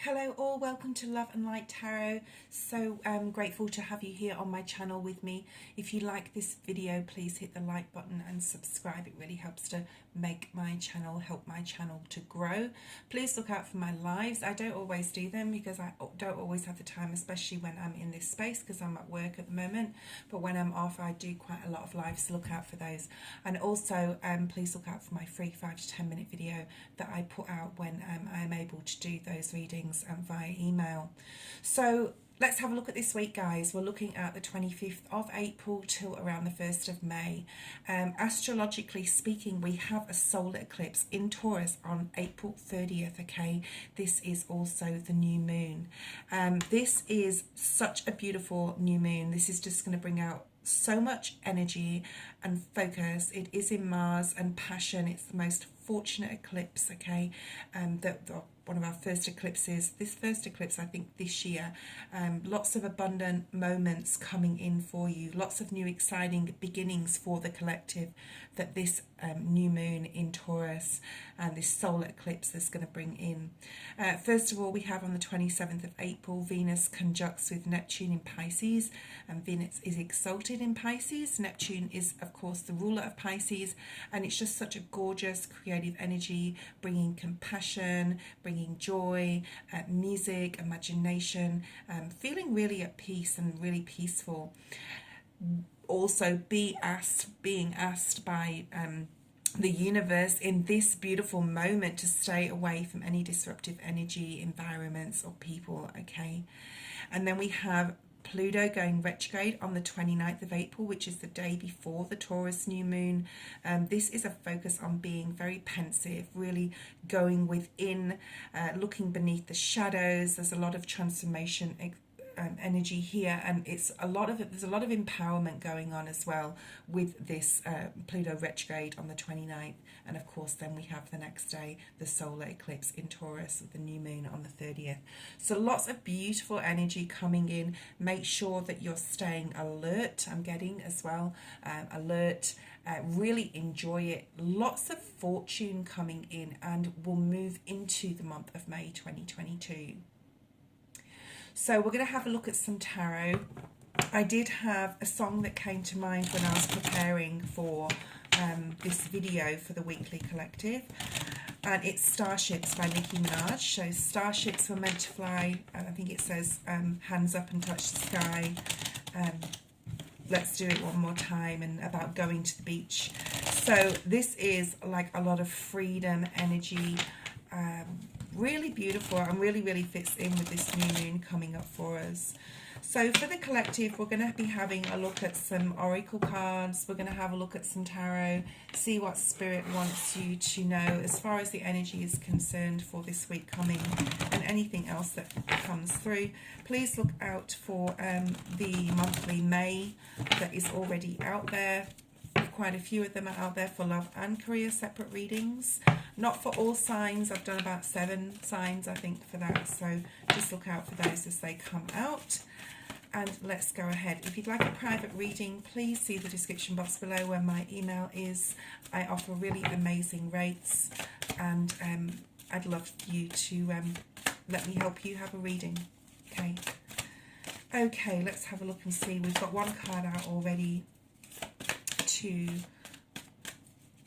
Hello all, welcome to Love and Light Tarot. So grateful to have you here on my channel with me. If you like this video, please hit the like button and subscribe. It really helps to make my channel, help my channel to grow. Please look out for my lives. I don't always do them because I don't always have the time, especially when I'm in this space because I'm at work at the moment. But when I'm off, I do quite a lot of lives, so look out for those. And also please look out for my free 5 to 10 minute video that I put out when I'm able to do those readings via email. So let's have a look at this week, guys. We're looking at the 25th of April till around the 1st of May. Astrologically speaking, we have a solar eclipse in Taurus on April 30th, okay? This is also the new moon. This is such a beautiful new moon. This is just going to bring out so much energy and focus. It is in Mars and passion. It's the most fortunate eclipse, okay? One of our first eclipses, this first eclipse I think this year. Lots of abundant moments coming in for you, lots of new exciting beginnings for the collective that this new moon in Taurus and this solar eclipse is going to bring in. First of all, we have on the 27th of April, Venus conjuncts with Neptune in Pisces, and Venus is exalted in Pisces. Neptune is of course the ruler of Pisces, and it's just such a gorgeous creative energy, bringing compassion, bringing joy, music, imagination, feeling really at peace and really peaceful. Also being asked by the universe in this beautiful moment to stay away from any disruptive energy, environments or people, okay? And then we have Pluto going retrograde on the 29th of April, which is the day before the Taurus new moon. This is a focus on being very pensive, really going within, looking beneath the shadows. There's a lot of transformation energy here, and there's a lot of empowerment going on as well with this Pluto retrograde on the 29th. And of course then we have the next day the solar eclipse in Taurus with the new moon on the 30th. So lots of beautiful energy coming in. Make sure that you're staying alert. I'm getting as well alert. Really enjoy it. Lots of fortune coming in, and we'll move into the month of May 2022. So we're going to have a look at some tarot. I did have a song that came to mind when I was preparing for this video for the weekly collective, and it's Starships by Nicki Minaj. So starships were meant to fly, and I think it says hands up and touch the sky, let's do it one more time, and about going to the beach. So this is like a lot of freedom energy, really beautiful, and really fits in with this new moon coming up for us. So for the collective, we're going to be having a look at some oracle cards. We're going to have a look at some tarot, see what spirit wants you to know as far as the energy is concerned for this week coming, and anything else that comes through. Please look out for the monthly May that is already out there. Quite a few of them are out there for love and career, separate readings. Not for all signs. I've done about 7 signs I think for that, so just look out for those as they come out. And let's go ahead. If you'd like a private reading, please see the description box below where my email is. I offer really amazing rates, and I'd love you to let me help you have a reading. Okay, let's have a look and see. We've got one card out already.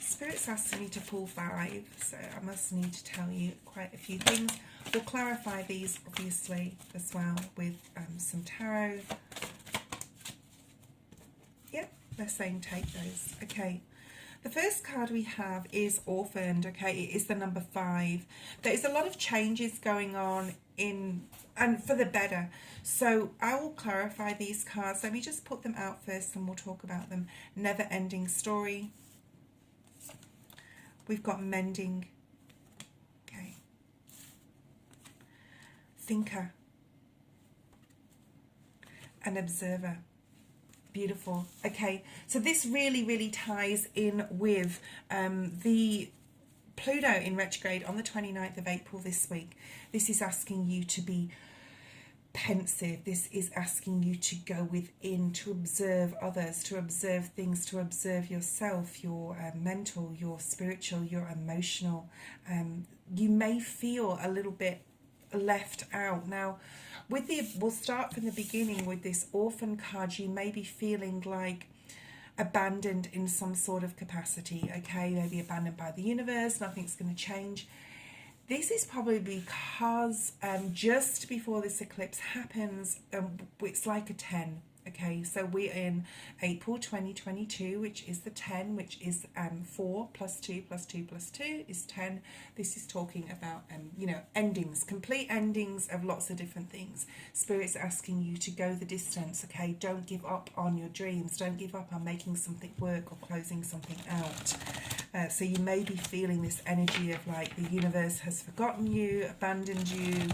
Spirit's asking me to pull 5, so I must need to tell you quite a few things. We'll clarify these obviously as well with some tarot. Yep, they're saying take those. Okay, the first card we have is Orphaned. Okay, it is the number 5. There is a lot of changes going on and for the better, so I will clarify these cards. Let me just put them out first and we'll talk about them. Never ending story. We've got mending. Okay. Thinker. An observer. Beautiful. Okay, so this really ties in with the Pluto in retrograde on the 29th of April this week. This is asking you to be pensive. This is asking you to go within, to observe others, to observe things, to observe yourself, your mental, your spiritual, your emotional. You may feel a little bit left out. Now, we'll start from the beginning with this orphan card. You may be feeling like abandoned in some sort of capacity, okay? Maybe abandoned by the universe, nothing's going to change. This is probably because just before this eclipse happens, it's like a 10. Okay, so we're in April 2022, which is the 10, which is 4 plus 2 plus 2 plus 2 is 10. This is talking about, you know, endings, complete endings of lots of different things. Spirit's asking you to go the distance, okay? Don't give up on your dreams. Don't give up on making something work or closing something out. So you may be feeling this energy of like the universe has forgotten you, abandoned you.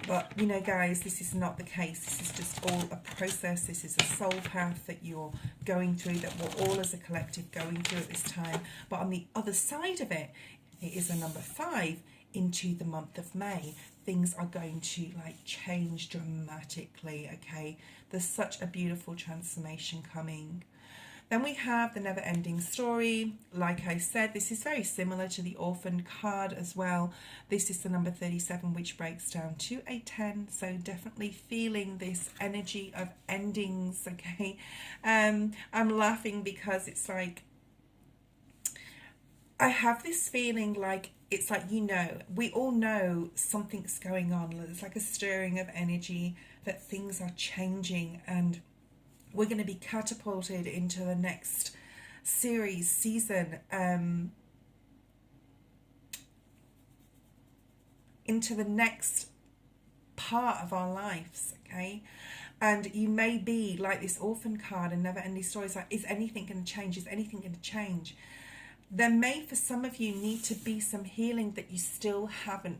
But, you know, guys, this is not the case. This is just all a process. This is a soul path that you're going through, that we're all as a collective going through at this time. But on the other side of it, it is a number 5 into the month of May. Things are going to, like, change dramatically, okay? There's such a beautiful transformation coming. Then we have the never-ending story. Like I said, this is very similar to the orphan card as well. This is the number 37, which breaks down to a 10. So definitely feeling this energy of endings, okay? I'm laughing because it's like, I have this feeling like, it's like, you know, we all know something's going on. There's like a stirring of energy, that things are changing, and we're going to be catapulted into the next season, into the next part of our lives, okay? And you may be like this orphan card and never-ending stories, like, is anything going to change? Is anything going to change? There may, for some of you, need to be some healing that you still haven't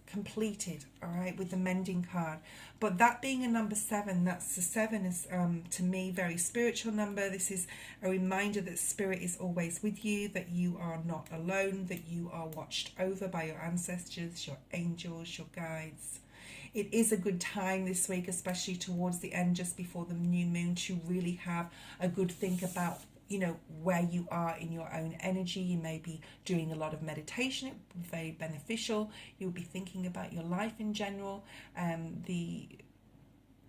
completed, all right, with the mending card. But that being a number 7, that's the 7 is to me very spiritual number. This is a reminder that spirit is always with you, that you are not alone, that you are watched over by your ancestors, your angels, your guides. It is a good time this week, especially towards the end, just before the new moon, to really have a good think about, you know, where you are in your own energy. You may be doing a lot of meditation. It will be very beneficial. You'll be thinking about your life in general, the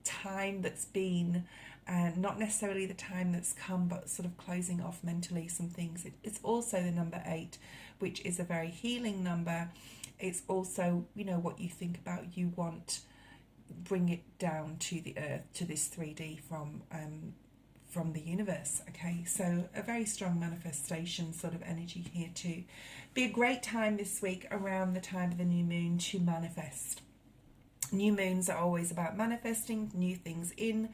time that's been, not necessarily the time that's come, but sort of closing off mentally some things. It's also the number 8, which is a very healing number. It's also, you know, what you think about, you want, bring it down to the earth, to this 3D from the universe, okay? So a very strong manifestation sort of energy here too. Be a great time this week around the time of the new moon to manifest. New moons are always about manifesting new things in.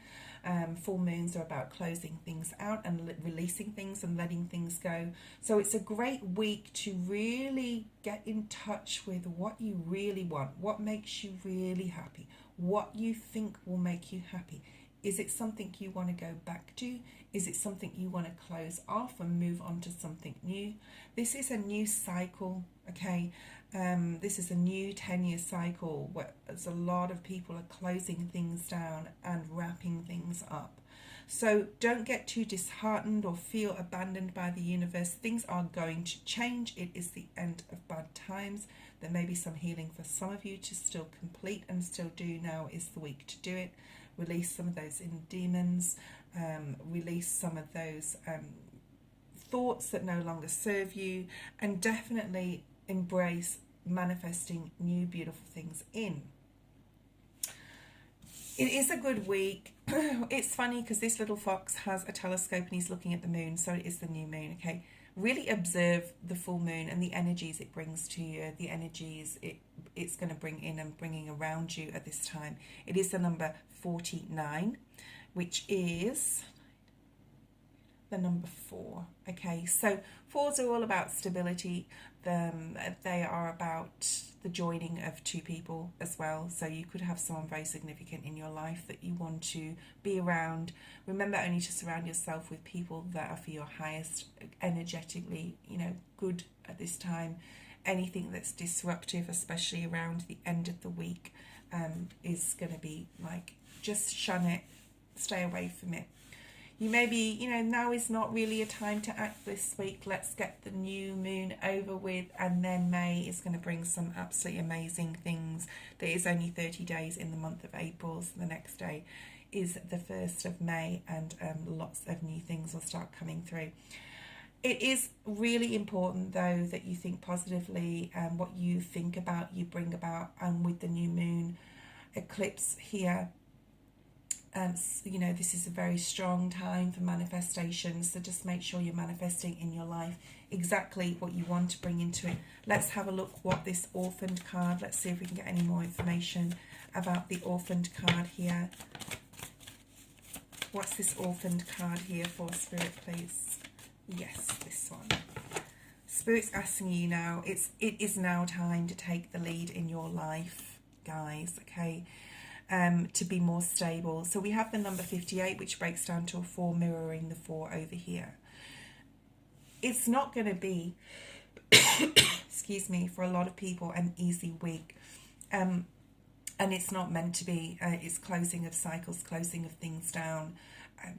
Full moons are about closing things out and releasing things and letting things go. So it's a great week to really get in touch with what you really want, what makes you really happy, what you think will make you happy. Is it something you want to go back to? Is it something you want to close off and move on to something new? This is a new cycle, okay? This is a new 10-year cycle where a lot of people are closing things down and wrapping things up. So don't get too disheartened or feel abandoned by the universe. Things are going to change. It is the end of bad times. There may be some healing for some of you to still complete and still do. Now is the week to do it. Release some of those inner demons, release some of those thoughts that no longer serve you, and definitely embrace manifesting new beautiful things in. It is a good week. It's funny because this little fox has a telescope and he's looking at the moon, so it is the new moon, okay? Really observe the full moon and the energies it brings to you, the energies it's going to bring in and bringing around you at this time. It is the number 49, which is the number 4. Okay, so 4s are all about stability. They are about the joining of two people as well. So you could have someone very significant in your life that you want to be around. Remember only to surround yourself with people that are for your highest, energetically, you know, good at this time. Anything that's disruptive, especially around the end of the week, is going to be like, just shun it, stay away from it. You may be, you know, now is not really a time to act this week. Let's get the new moon over with, and then May is going to bring some absolutely amazing things. There is only 30 days in the month of April, so the next day is the 1st of May, and lots of new things will start coming through. It is really important, though, that you think positively, and what you think about, you bring about. And with the new moon eclipse here, you know, this is a very strong time for manifestation. So just make sure you're manifesting in your life exactly what you want to bring into it. Let's have a look what this orphaned card, let's see if we can get any more information about the orphaned card here. What's this orphaned card here for, Spirit, please? Yes, this one. Spirit's asking you now, it is now time to take the lead in your life, guys, okay? To be more stable. So we have the number 58, which breaks down to a 4, mirroring the 4 over here. It's not going to be, excuse me, for a lot of people, an easy week. And it's not meant to be. It's closing of cycles, closing of things down,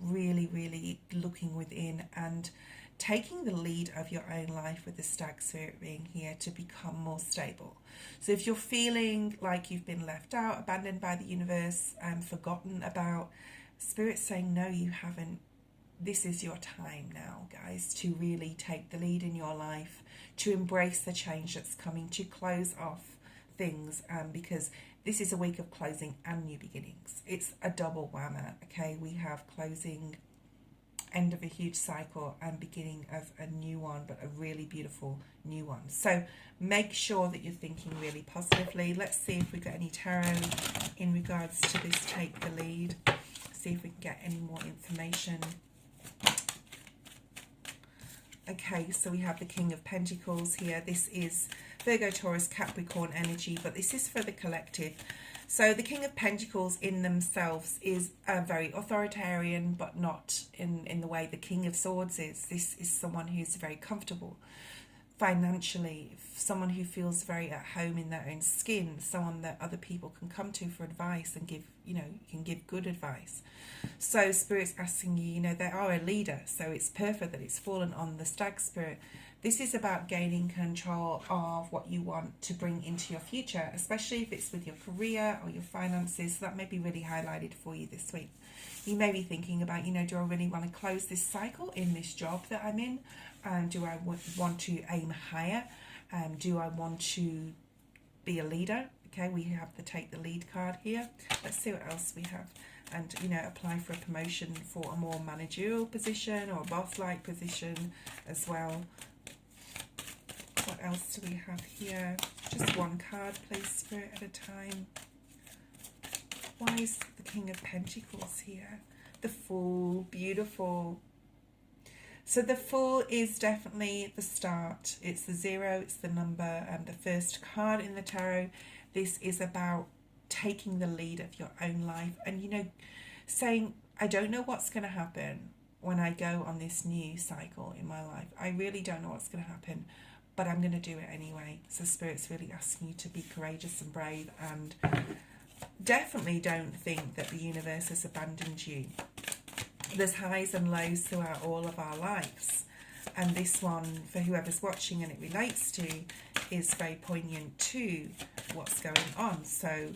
really, really looking within and taking the lead of your own life, with the Stag Spirit being here, to become more stable. So if you're feeling like you've been left out, abandoned by the universe, and forgotten about, Spirit's saying, no, you haven't. This is your time now, guys, to really take the lead in your life, to embrace the change that's coming, to close off things, because this is a week of closing and new beginnings. It's a double whammy, okay? We have closing, end of a huge cycle, and beginning of a new one, but a really beautiful new one. So make sure that you're thinking really positively. Let's see if we got any tarot in regards to this take the lead. See if we can get any more information. Okay, so we have the King of Pentacles here. This is Virgo, Taurus, Capricorn energy, but this is for the collective. So the King of Pentacles in themselves is very authoritarian, but not in the way the King of Swords is. This is someone who's very comfortable financially, someone who feels very at home in their own skin, someone that other people can come to for advice and give, you know, can give good advice. So Spirit's asking you, you know, they are a leader, so it's perfect that it's fallen on the Stag Spirit. This is about gaining control of what you want to bring into your future, especially if it's with your career or your finances. So that may be really highlighted for you this week. You may be thinking about, you know, do I really want to close this cycle in this job that I'm in? Do I want to aim higher? Do I want to be a leader? Okay, we have the Take the Lead card here. Let's see what else we have. And, you know, apply for a promotion for a more managerial position or a boss-like position as well. What else do we have here? Just one card, please, Spirit, at a time. Why is the King of Pentacles here? The Fool, beautiful. So the Fool is definitely the start. It's the 0, it's the number, the first card in the tarot. This is about taking the lead of your own life and, you know, saying, I don't know what's going to happen when I go on this new cycle in my life. I really don't know what's going to happen, but I'm going to do it anyway. So Spirit's really asking you to be courageous and brave, and definitely don't think that the universe has abandoned you. There's highs and lows throughout all of our lives, and this one, for whoever's watching and it relates to, is very poignant to what's going on. So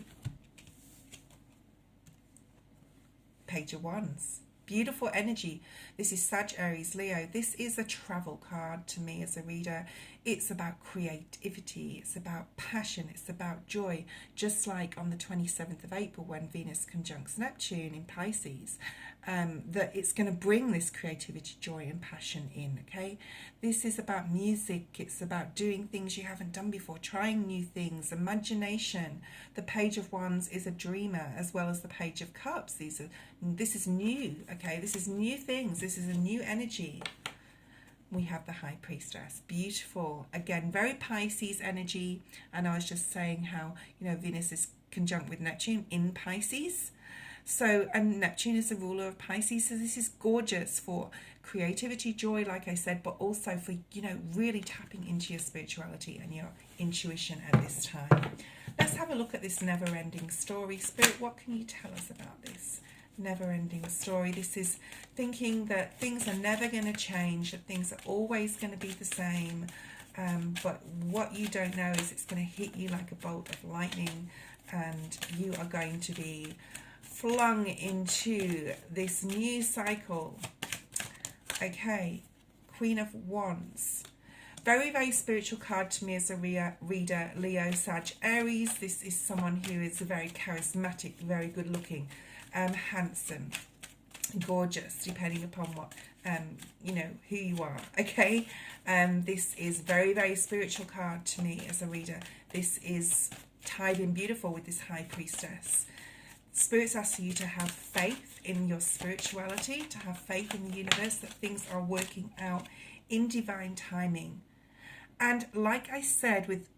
Page of Wands, beautiful energy. This is Sag, Aries, Leo. This is a travel card to me as a reader. It's about creativity, it's about passion, it's about joy. Just like on the 27th of April when Venus conjuncts Neptune in Pisces, that it's going to bring this creativity, joy and passion in, okay? This is about music, it's about doing things you haven't done before, trying new things, imagination. The Page of Wands is a dreamer, as well as the Page of Cups. This is new, okay? This is new things, this is a new energy. We have the High Priestess, beautiful. Again, very Pisces energy. And I was just saying how, you know, Venus is conjunct with Neptune in Pisces. So, and Neptune is the ruler of Pisces. So this is gorgeous for creativity, joy, like I said, but also for, you know, really tapping into your spirituality and your intuition at this time. Let's have a look at this never-ending story. Spirit, what can you tell us about this never-ending story. This is thinking that things are never going to change, that things are always going to be the same. But what you don't know is it's going to hit you like a bolt of lightning, and you are going to be flung into this new cycle. Okay, Queen of Wands. Very, very spiritual card to me as a reader. Leo, Sag, Aries. This is someone who is very charismatic, very good looking, handsome, gorgeous, depending upon what, you know, who you are. Okay, this is very, very spiritual card to me as a reader. This is tied in beautiful with this High Priestess. Spirit's asking you to have faith in your spirituality, to have faith in the universe, that things are working out in divine timing. And like I said, with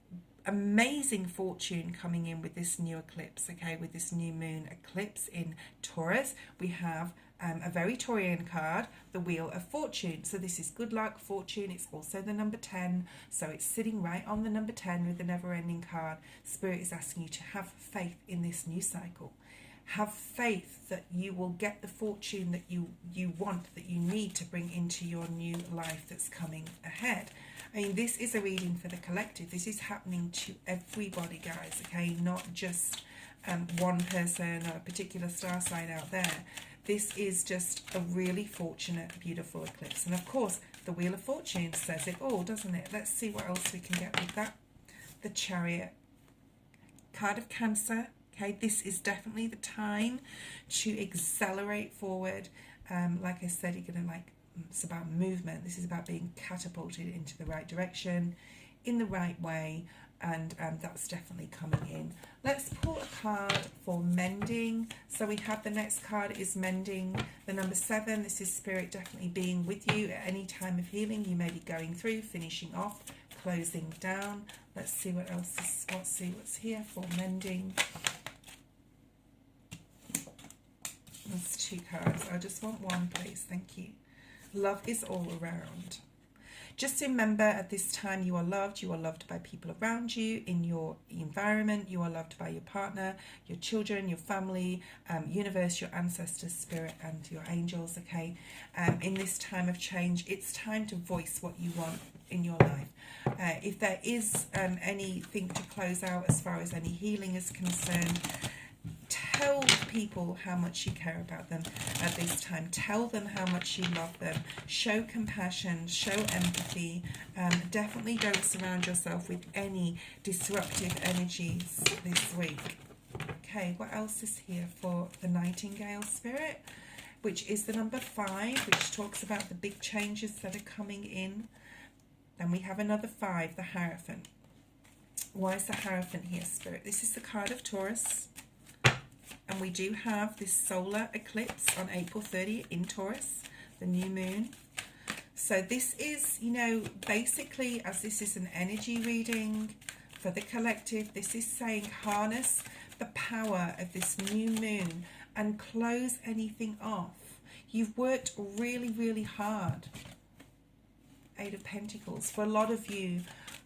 amazing fortune coming in with this new eclipse, okay, with this new moon eclipse in Taurus, we have a very Taurian card, the Wheel of Fortune. So this is good luck, fortune. It's also the number 10. So it's sitting right on the number 10 with the never-ending card. Spirit is asking you to have faith in this new cycle. Have faith that you will get the fortune that you want, that you need to bring into your new life that's coming ahead. I mean, this is a reading for the collective. This is happening to everybody, guys, okay? Not just one person or a particular star sign out there. This is just a really fortunate, beautiful eclipse. And of course, the Wheel of Fortune says it all, doesn't it? Let's see what else we can get with that. The Chariot. Card of Cancer. Okay, this is definitely the time to accelerate forward. Like I said, you're going to it's about movement. This is about being catapulted into the right direction, in the right way, and that's definitely coming in. Let's pull a card for mending. So we have the next card is mending, the number 7. This is Spirit definitely being with you at any time of healing you may be going through, finishing off, closing down. Let's see what else is, let's see what's here for mending. That's 2 cards. I just want one, please. Thank you. Love is all around. Just remember, at this time you are loved. You are loved by people around you, in your environment. You are loved by your partner, your children, your family, universe, your ancestors, spirit, and your angels, okay? In this time of change, it's time to voice what you want in your life. If there is anything to close out as far as any healing is concerned, tell people how much you care about them at this time. Tell them how much you love them. Show compassion, show empathy. Definitely don't surround yourself with any disruptive energies this week. Okay, what else is here for the Nightingale Spirit, which is the number 5, which talks about the big changes that are coming in. Then we have another 5, the Hierophant. Why is the Hierophant here, Spirit? This is the card of Taurus. And we do have this solar eclipse on April 30th in Taurus, the new moon. So this is, you know, basically, as this is an energy reading for the collective, this is saying harness the power of this new moon and close anything off. You've worked really, really hard, 8 of Pentacles, for a lot of you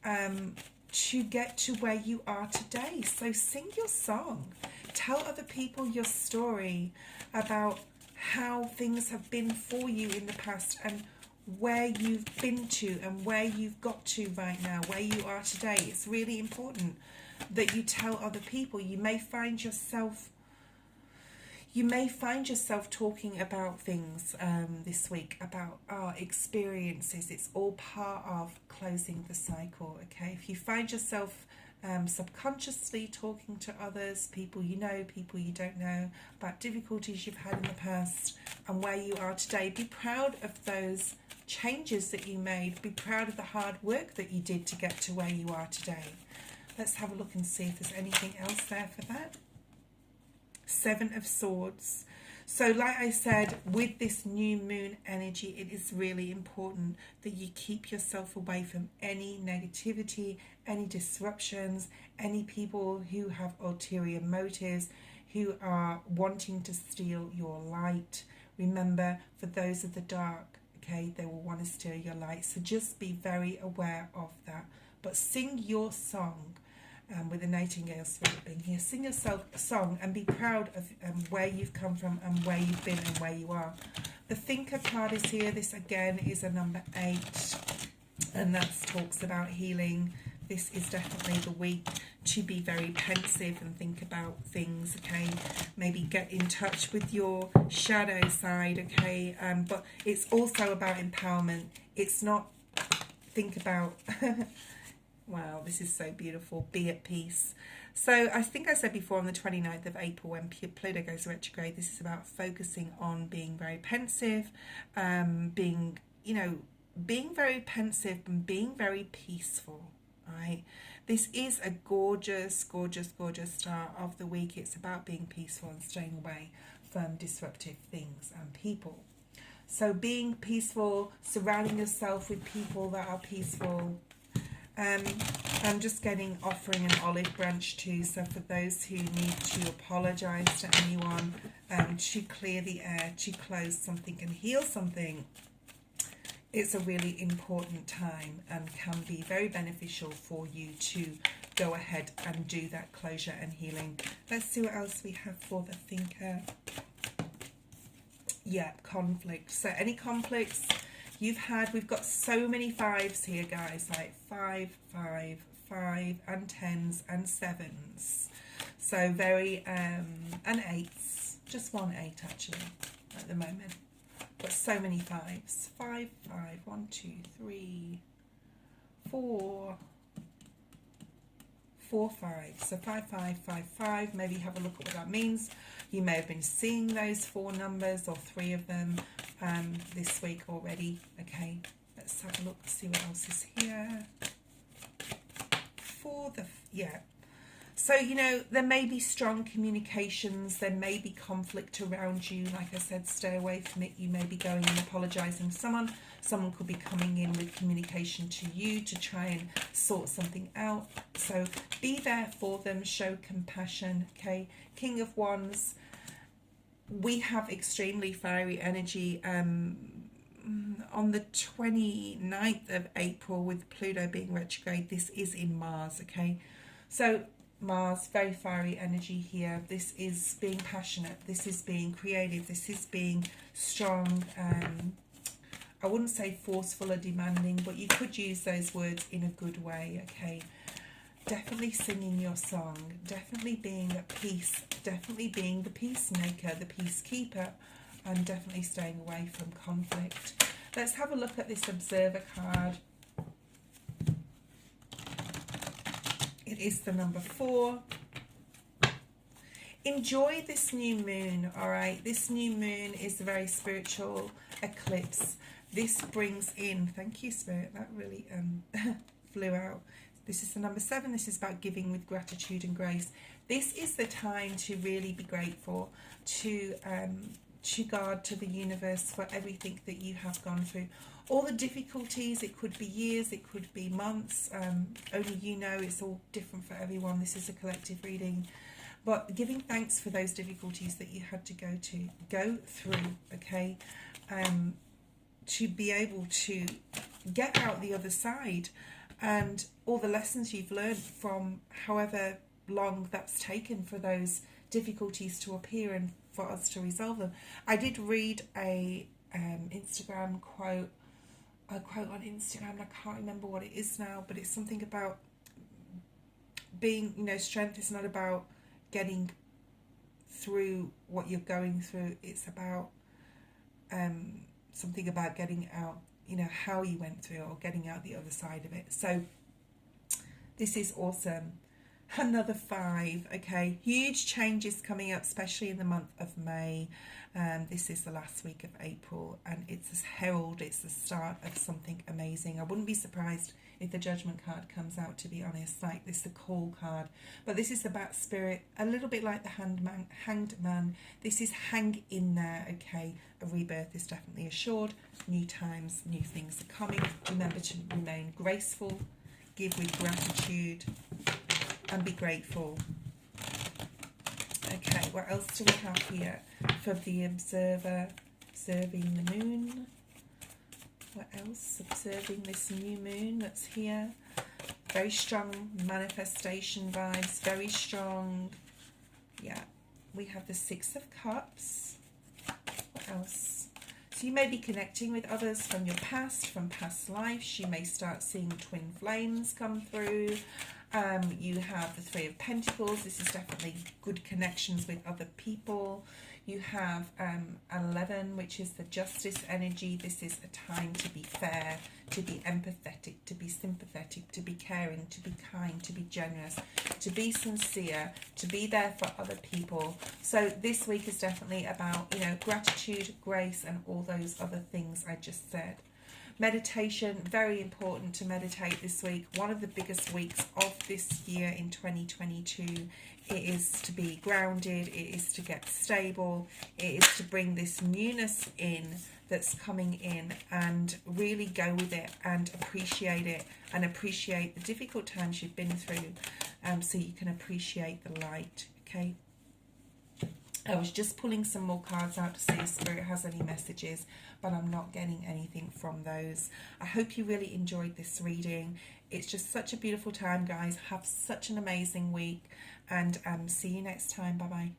to get to where you are today. So sing your song. Tell other people your story about how things have been for you in the past and where you've been to and where you've got to right now, where you are today. It's really important that you tell other people. You may find yourself talking about things this week, about our experiences. It's all part of closing the cycle, okay? If you find yourself subconsciously talking to others, people you know, people you don't know, about difficulties you've had in the past and where you are today, be proud of those changes that you made. Be proud of the hard work that you did to get to where you are today. Let's have a look and see if there's anything else there for that. 7 of Swords. So like I said, with this new moon energy, it is really important that you keep yourself away from any negativity, any disruptions, any people who have ulterior motives, who are wanting to steal your light. Remember, for those of the dark, okay, they will want to steal your light. So just be very aware of that. But sing your song. with the Nightingale spirit being here. Sing yourself a song and be proud of where you've come from and where you've been and where you are. The Thinker card is here. This again is a number 8, and that talks about healing. This is definitely the week to be very pensive and think about things, okay? Maybe get in touch with your shadow side, okay? But it's also about empowerment. It's not, think about, wow, this is so beautiful, be at peace. So I think I said before, on the 29th of April, when Pluto goes retrograde, this is about focusing on being very pensive, being, you know, being very pensive and being very peaceful, right? This is a gorgeous, gorgeous, gorgeous start of the week. It's about being peaceful and staying away from disruptive things and people. So being peaceful, surrounding yourself with people that are peaceful. I'm just offering an olive branch too, so for those who need to apologise to anyone, to clear the air, to close something and heal something, it's a really important time and can be very beneficial for you to go ahead and do that closure and healing. Let's see what else we have for the Thinker. Yeah, conflict. So any conflicts you've had, we've got so many 5s here, guys, like 5, 5, 5, and 10s and 7s. So very, and 8s, just one 8 actually at the moment. But so many 5s. 5, 5, 1, 2, 3, 4, 4, 5. So 5, 5, 5, 5. Maybe have a look at what that means. You may have been seeing those 4 numbers or 3 of them this week already. Okay, let's have a look, see what else is here. For the, yeah. So, you know, there may be strong communications, there may be conflict around you. Like I said, stay away from it. You may be going and apologising to someone. Someone could be coming in with communication to you to try and sort something out. So be there for them, show compassion, okay? King of Wands, we have extremely fiery energy on the 29th of April with Pluto being retrograde. This is in Mars, okay? So Mars, very fiery energy here. This is being passionate, this is being creative, this is being strong. I wouldn't say forceful or demanding, but you could use those words in a good way, okay? Definitely singing your song, definitely being at peace, definitely being the peacemaker, the peacekeeper, and definitely staying away from conflict. Let's have a look at this Observer card. It is the number 4. Enjoy this new moon, all right? This new moon is a very spiritual eclipse. This brings in, thank you, Spirit, that really flew out. This is the number 7. This is about giving with gratitude and grace. This is the time to really be grateful, to God, to the universe for everything that you have gone through. All the difficulties, it could be years, it could be months, only you know, it's all different for everyone. This is a collective reading. But giving thanks for those difficulties that you had to go through, okay? To be able to get out the other side, and all the lessons you've learned from however long that's taken for those difficulties to appear and for us to resolve them. I did read a Instagram quote, a quote on Instagram, I can't remember what it is now, but it's something about being, you know, strength is not about getting through what you're going through, it's about something about getting out, you know, how you went through or getting out the other side of it. So this is awesome. Another 5, okay? Huge changes coming up, especially in the month of May. This is the last week of April, and it's a herald, it's the start of something amazing. I wouldn't be surprised if the Judgment card comes out, to be honest, like this, the Call card. But this is about spirit, a little bit like the Hanged Man. This is hang in there, okay? A rebirth is definitely assured. New times, new things are coming. Remember to remain graceful, give with gratitude, and be grateful. Okay, what else do we have here for the Observer? Observing the moon. What else? Observing this new moon that's here. very strong manifestation vibes, very strong. Yeah, we have the Six of Cups. What else? So you may be connecting with others from your past, from past lives. You may start seeing twin flames come through. You have the Three of Pentacles. This is definitely good connections with other people. You have 11, which is the Justice energy. This is a time to be fair, to be empathetic, to be sympathetic, to be caring, to be kind, to be generous, to be sincere, to be there for other people. So this week is definitely about, you know, gratitude, grace, and all those other things I just said. Meditation, very important to meditate this week. One of the biggest weeks of this year in 2022. It is to be grounded, it is to get stable, it is to bring this newness in that's coming in and really go with it and appreciate it and appreciate the difficult times you've been through, so you can appreciate the light, okay? I was just pulling some more cards out to see if Spirit has any messages, but I'm not getting anything from those. I hope you really enjoyed this reading. It's just such a beautiful time, guys. Have such an amazing week, and see you next time. Bye-bye.